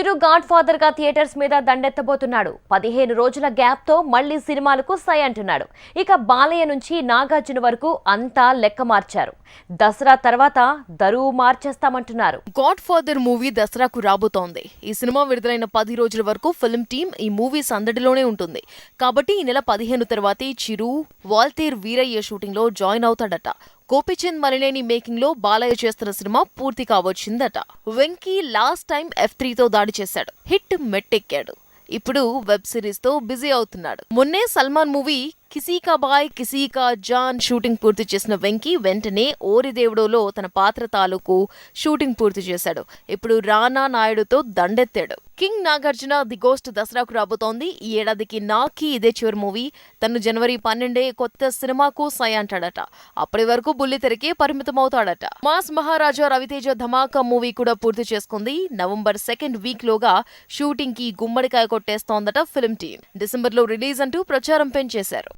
చిరు God father గా theatres మీద దండెత్తబోతున్నాడు. 15 రోజుల గ్యాప్ తో మళ్లీ సినిమాలకు సై అంటున్నాడు. ఇక బాలయ్య నుంచి నాగార్జున వరకు అంతా లెక్క మార్చారు. దసరా తర్వాత దరువు మార్చేస్తామంటున్నారు. గాడ్ ఫాదర్ మూవీ దసరాకు రాబోతోంది. ఈ సినిమా విడుదలైన 10 రోజుల వరకు ఫిల్మ్ టీమ్ ఈ మూవీ సందడిలోనే ఉంటుంది. కాబట్టి ఈ నెల 15 తర్వాతే చిరు వాల్తేర్ వీరయ్య షూటింగ్ లో జాయిన్ అవుతాడట. గోపీచంద్ మలినేని మేకింగ్ లో బాలయ్య చేస్తున్న సినిమా పూర్తి కావచ్చిందట. వెంకీ లాస్ట్ టైం F3తో దాడి చేశాడు. హిట్ మెట్టెక్కాడు. ఇప్పుడు వెబ్ సిరీస్ తో బిజీ అవుతున్నాడు. మొన్నే సల్మాన్ మూవీ కిసీకా బాయ్ కిసీకా జాన్ షూటింగ్ పూర్తి చేసిన వెంకీ వెంటనే ఓరిదేవుడోలో తన పాత్ర తాలూకు షూటింగ్ పూర్తి చేశాడు. ఇప్పుడు రానా నాయుడుతో దండెత్తాడు. కింగ్ నాగార్జున ది గోస్ట్ దసరాకు రాబోతోంది. ఈ ఏడాదికి నాకి ఇదే చివరి మూవీ. తను జనవరి 12 కొత్త సినిమాకు సై అంటాడట. అప్పటి వరకు బుల్లితెరకే పరిమితమవుతాడట. మాస్ మహారాజా రవితేజ ధమాకా మూవీ కూడా పూర్తి చేసుకుంది. నవంబర్ 2nd వీక్ లోగా షూటింగ్ కి గుమ్మడికాయ కొట్టేస్తోందట ఫిల్మ్ టీమ్. డిసెంబర్ లో రిలీజ్ అంటూ ప్రచారం పెంచేశారు.